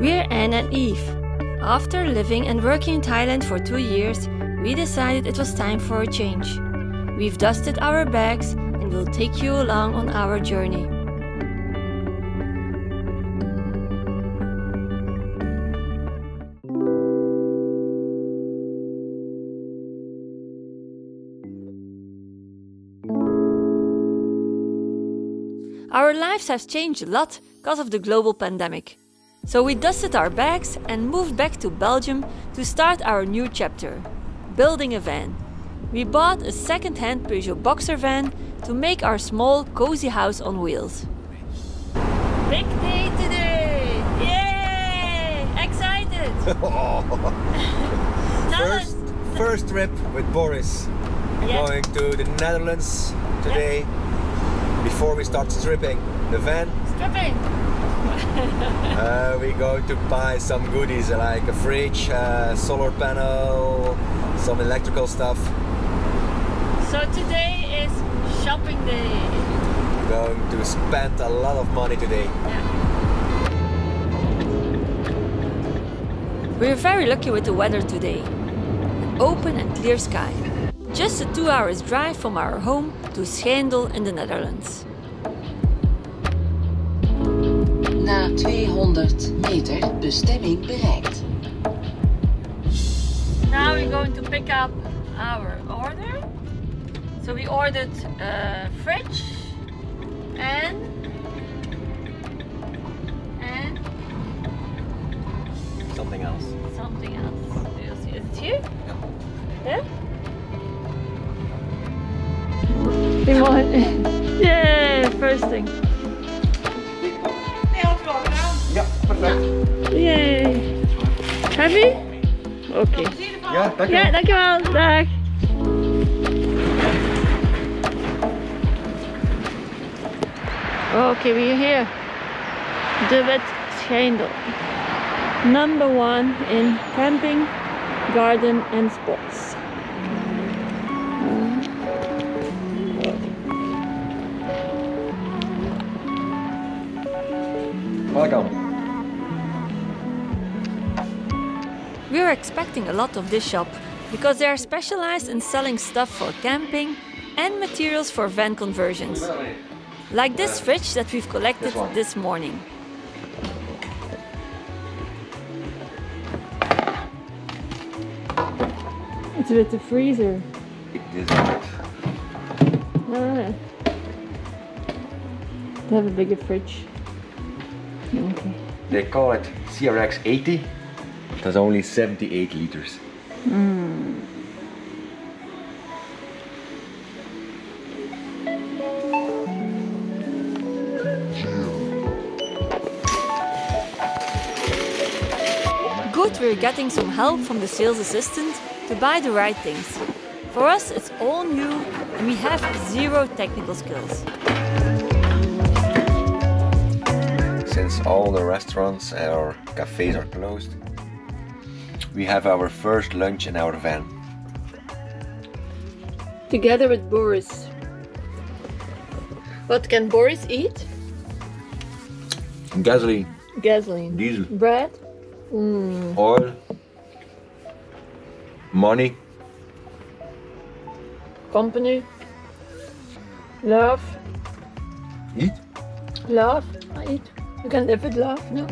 We're Anne and Eve. After living and working in Thailand for 2 years, we decided it was time for a change. We've dusted our bags and will take you along on our journey. Our lives have changed a lot because of the global pandemic. So we dusted our bags and moved back to Belgium to start our new chapter, building a van. We bought a second-hand Peugeot Boxer van to make our small, cozy house on wheels. Big day today! Yay! Excited! First trip with Boris. We're going to the Netherlands today. Before we start stripping the van. Stripping! We're going to buy some goodies like a fridge, solar panel, some electrical stuff. So today is shopping day. We're going to spend a lot of money today. Yeah. We're very lucky with the weather today. An open and clear sky. Just a 2 hours drive from our home to Schendel in the Netherlands. Na 200 meter bestemming bereikt. Now we're going to pick up our order. So we ordered a fridge and Something else. something else. Do you see it here? Yeah? Yay, first thing. Ja, perfect. Yay. Happy? Oké. Ja, dankjewel. Ja, dankjewel. Dag. Okay, we're here. De Wet Schendel. Number 1 in camping, garden and sports. Welcome. We are expecting a lot of this shop because they are specialized in selling stuff for camping and materials for van conversions. Like this fridge that we've collected this morning. It's with the freezer. This is it. Ah. They have a bigger fridge. Okay. They call it CRX 80. That's only 78 liters. Good, we're getting some help from the sales assistant to buy the right things. For us, it's all new and we have zero technical skills. Since all the restaurants or cafes are closed, we have our first lunch in our van. Together with Boris. What can Boris eat? Gasoline, Gasoline. diesel, Bread? oil, money, Company? Love? eat. Love? I eat. You can live with love, no?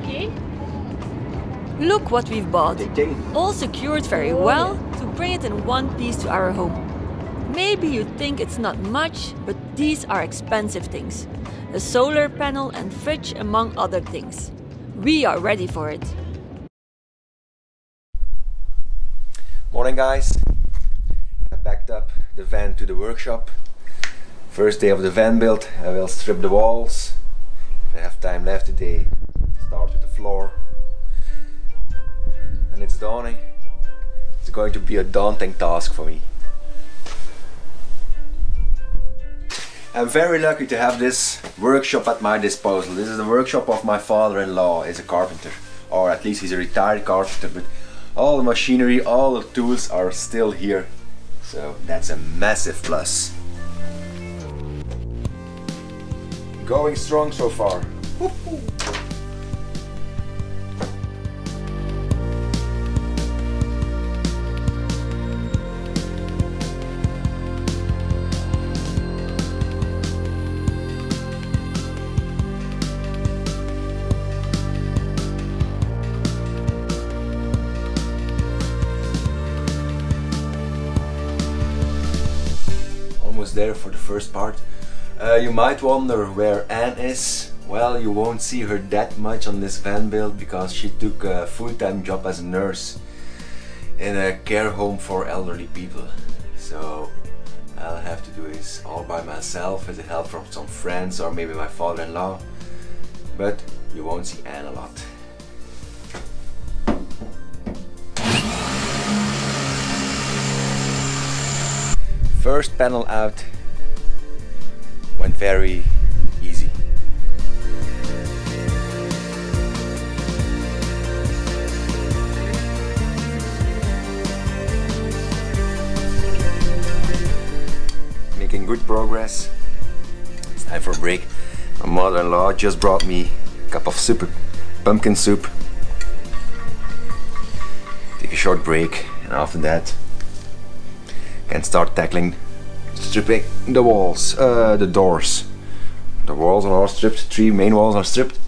Okay. Look what we've bought. All secured very well to bring it in one piece to our home. Maybe you think it's not much, but these are expensive things. A solar panel and fridge among other things. We are ready for it. Morning guys, I backed up the van to the workshop. First day of the van build, I will strip the walls. If I have time left today, start with the floor. And it's dawning. It's going to be a daunting task for me. I'm very lucky to have this workshop at my disposal. This is the workshop of my father-in-law. He's a carpenter, or at least he's a retired carpenter, but all the machinery, all the tools are still here. So that's a massive plus. Going strong so far. Almost there for the first part. You might wonder where Anne is. Well, you won't see her that much on this van build because she took a full-time job as a nurse in a care home for elderly people. So I'll have to do this all by myself with the help from some friends or maybe my father-in-law. But you won't see Anne a lot. First panel out went very easy. Making good progress. It's time for a break. My mother-in-law just brought me a cup of soup, pumpkin soup. Take a short break, and after that can start tackling stripping the walls, the doors. The walls are all stripped, 3 main walls are stripped.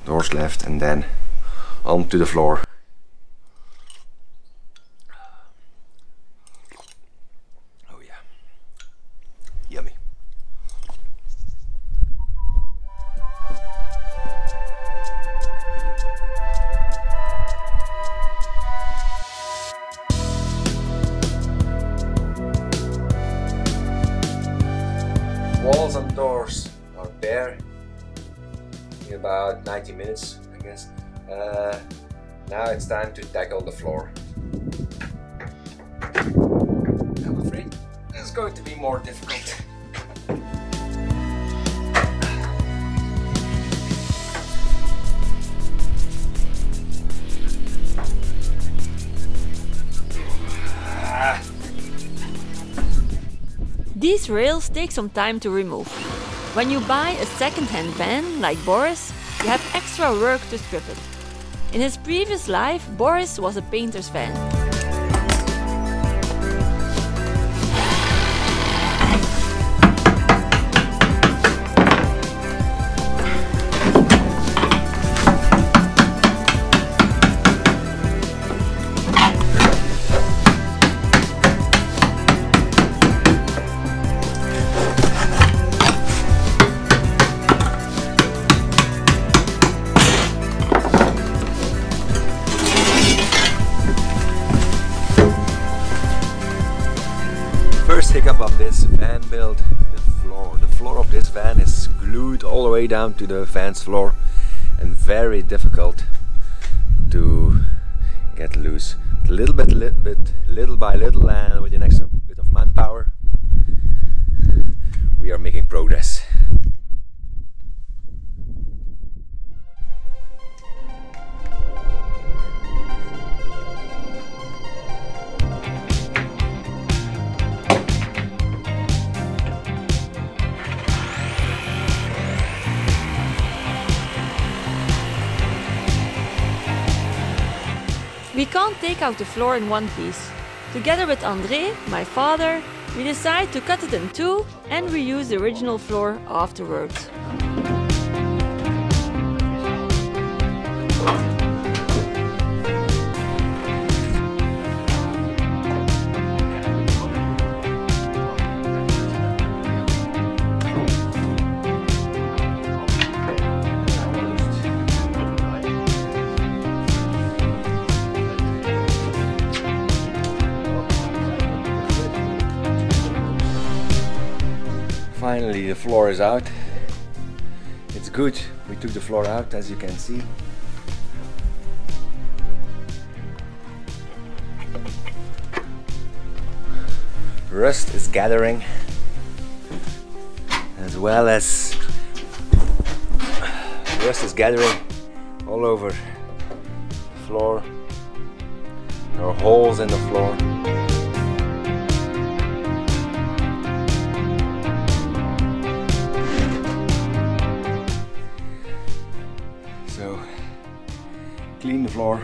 Doors left, and then onto the floor. Oh yeah, yummy. Walls and doors are bare in about 90 minutes, I guess. Now it's time to tackle the floor. I'm afraid it's going to be more difficult. These rails take some time to remove. When you buy a second-hand van like Boris, you have extra work to strip it. In his previous life, Boris was a painter's van. First hiccup of this van build, the floor. The floor of this van is glued all the way down to the van's floor and very difficult to get loose. Little by little, and with an extra bit of manpower, we are making progress. We can't take out the floor in one piece. Together with André, my father, we decide to cut it in 2 and reuse the original floor afterwards. Finally, the floor is out. It's good. We took the floor out, as you can see. Rust is gathering, as well as rust is gathering all over the floor. There are holes in the floor. So clean the floor,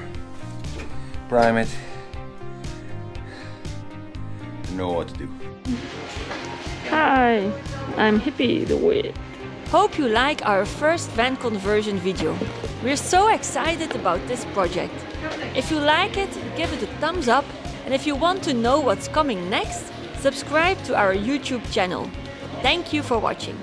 prime it, and know what to do. Hi, I'm Hippie the Wit. Hope you like our first van conversion video. We're so excited about this project. If you like it, give it a thumbs up, and if you want to know what's coming next, subscribe to our YouTube channel. Thank you for watching.